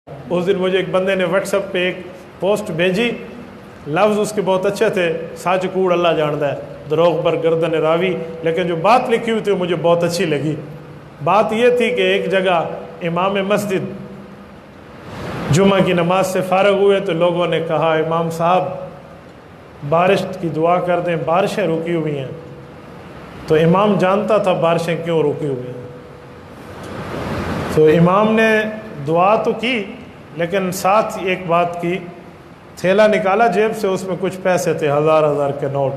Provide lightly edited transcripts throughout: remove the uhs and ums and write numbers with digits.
اس دن مجھے ایک بندے نے واٹس ایپ پہ ایک پوسٹ بھیجی، لفظ اس کے بہت اچھے تھے، سچ کوڑ اللہ جاندا ہے، دروغ بر گردن راوی، لیکن جو بات لکھی ہوئی تھی وہ مجھے بہت اچھی لگی۔ بات یہ تھی کہ ایک جگہ امام مسجد جمعہ کی نماز سے فارغ ہوئے تو لوگوں نے کہا امام صاحب بارش کی دعا کر دیں، بارشیں رکی ہوئی ہیں۔ تو امام جانتا تھا بارشیں کیوں رکی ہوئی ہیں، تو امام نے دعا تو کی لیکن ساتھ ایک بات کی، تھیلا نکالا جیب سے، اس میں کچھ پیسے تھے، ہزار کے نوٹ۔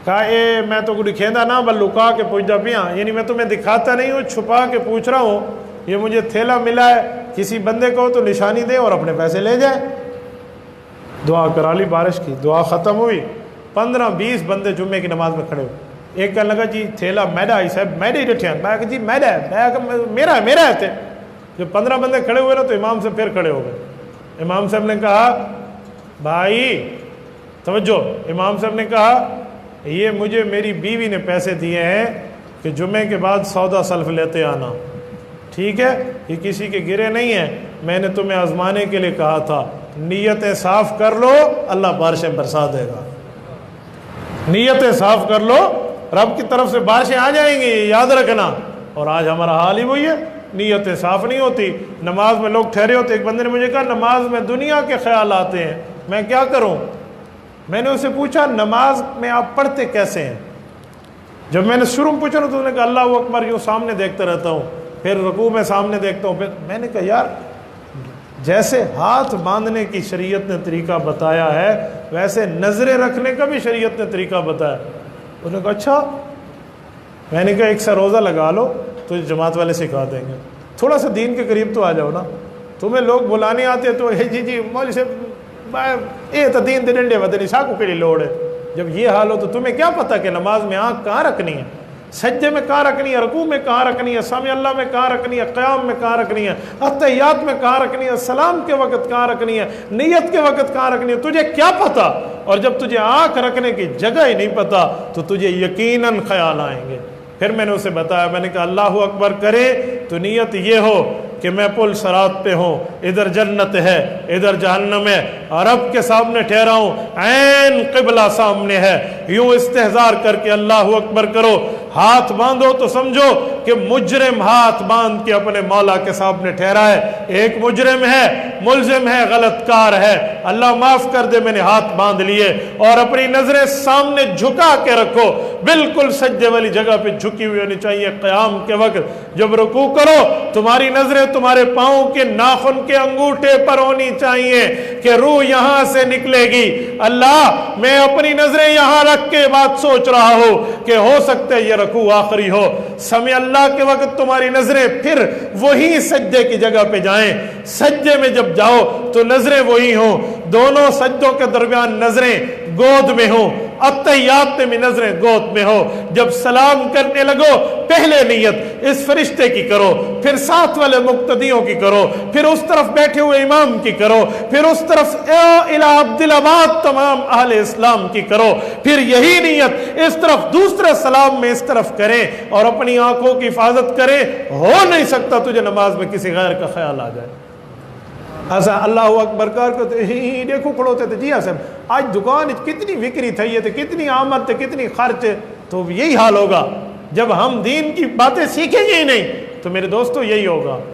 کہا اے میں تو کچھ کھیندا نہ بل لکا کے پوچھتا پیا، یعنی میں تمہیں دکھاتا نہیں ہوں، چھپا کے پوچھ رہا ہوں، یہ مجھے تھیلا ملا ہے، کسی بندے کو تو نشانی دے اور اپنے پیسے لے جائے۔ دعا کرا لی بارش کی، دعا ختم ہوئی، 15-20 بندے جمعے کی نماز میں کھڑے ہوئے۔ ایک کہنے لگا جی تھیلا میرا ہی صاحب، میرے ہی ڈٹھے ہیں۔ میں کہا جی میرا ہے، میں کہا میرا ہے تھے۔ جب 15 بندے کھڑے ہوئے نا تو امام سے پھر کھڑے ہو گئے۔ امام صاحب نے کہا بھائی توجہ، امام صاحب نے کہا یہ مجھے میری بیوی نے پیسے دیے ہیں کہ جمعے کے بعد سودا سلف لیتے آنا، ٹھیک ہے، یہ کسی کے گرے نہیں ہیں، میں نے تمہیں آزمانے کے لیے کہا تھا، نیتیں صاف کر لو اللہ بارشیں برسا دے گا، نیتیں صاف کر لو رب کی طرف سے بارشیں آ جائیں گی، یاد رکھنا۔ اور آج ہمارا حال ہی وہی ہے، نیتیں صاف نہیں ہوتی، نماز میں لوگ ٹھہرے ہوتے۔ ایک بندے نے مجھے کہا نماز میں دنیا کے خیال آتے ہیں، میں کیا کروں؟ میں نے اسے پوچھا نماز میں آپ پڑھتے کیسے ہیں؟ جب میں نے شروع میں پوچھا نا تو انہوں نے کہا اللہ اکبر یوں سامنے دیکھتا رہتا ہوں، پھر رکوع میں سامنے دیکھتا ہوں، پھر میں نے کہا یار جیسے ہاتھ باندھنے کی شریعت نے طریقہ بتایا ہے ویسے نظریں رکھنے کا بھی شریعت نے طریقہ بتایا۔ انہوں نے کہا اچھا۔ میں نے کہا ایک سا روزہ لگا لو تو جماعت والے سکھا دیں گے، تھوڑا سا دین کے قریب تو آ جاؤ نا۔ تمہیں لوگ بلانے آتے تو جی مولوی صاحب یہ تو دین دے ڈنڈے ودنی سا کو کیڑی لوڑ ہے۔ جب یہ حال ہو تو تمہیں کیا پتہ کہ نماز میں آنکھ کہاں رکھنی ہے، سجدے میں کہاں رکھنی ہے، رکوع میں کہاں رکھنی ہے، سمع اللہ میں کہاں رکھنی ہے، قیام میں کہاں رکھنی ہے، اتحیات میں کہاں رکھنی ہے، سلام کے وقت کہاں رکھنی ہے، نیت کے وقت کہاں رکھنی ہے، تجھے کیا پتہ؟ اور جب تجھے آنکھ رکھنے کی جگہ ہی نہیں پتہ تو تجھے یقیناً خیال آئیں گے۔ پھر میں نے اسے بتایا، میں نے کہا اللہ اکبر کرے تو نیت یہ ہو کہ میں پل صراط پہ ہوں، ادھر جنت ہے ادھر جہنم ہے، اور رب کے سامنے ٹھہرا ہوں، عین قبلہ سامنے ہے، یوں استحضار کر کے اللہ اکبر کرو، ہاتھ باندھو تو سمجھو کہ مجرم ہاتھ باندھ کے اپنے مولا کے سامنے ٹھہرا ہے۔ ایک مجرم ہے، ملزم ہے، غلط کار ہے، اللہ معاف کر دے میں نے ہاتھ باندھ لیے، اور اپنی نظریں سامنے جھکا کے رکھو، بالکل سجدے والی جگہ پہ جھکی ہوئی ہونی چاہیے۔ قیام کے وقت جب رکوع کرو تمہاری نظریں تمہارے پاؤں کے ناخن کے انگوٹھے پر ہونی چاہیے کہ روح یہاں سے نکلے گی۔ اللہ میں اپنی نظریں یہاں رکھ کے بات سوچ رہا ہوں کہ ہو سکتا ہے یہ رکوع آخری ہو۔ سمع اللہ کے وقت تمہاری نظریں پھر وہی سجدے کی جگہ پہ جائیں، سجدے میں جب جاؤ تو نظریں وہی ہوں، دونوں سجدوں کے درمیان نظریں گود میں ہوں، اتحیات میں نظریں گود میں ہو۔ جب سلام کرنے لگو پہلے نیت اس فرشتے کی کرو، پھر ساتھ والے مقتدیوں کی کرو، پھر اس طرف بیٹھے ہوئے امام کی کرو، پھر اس طرف الى عبدالآباد تمام اہل اسلام کی کرو، پھر یہی نیت اس طرف دوسرے سلام میں اس طرف کریں اور اپنی آنکھوں کی حفاظت کریں۔ ہو نہیں سکتا تجھے نماز میں کسی غیر کا خیال آ جائے۔ ایسا اللہ اکبر کر کے دیکھو کھڑوتے تھے، جی ہاں صاحب آج دکان کتنی وکری تھی ہے، کتنی آمد تھے، کتنی خرچ، تو یہی حال ہوگا جب ہم دین کی باتیں سیکھیں گے ہی نہیں تو میرے دوستو یہی ہوگا۔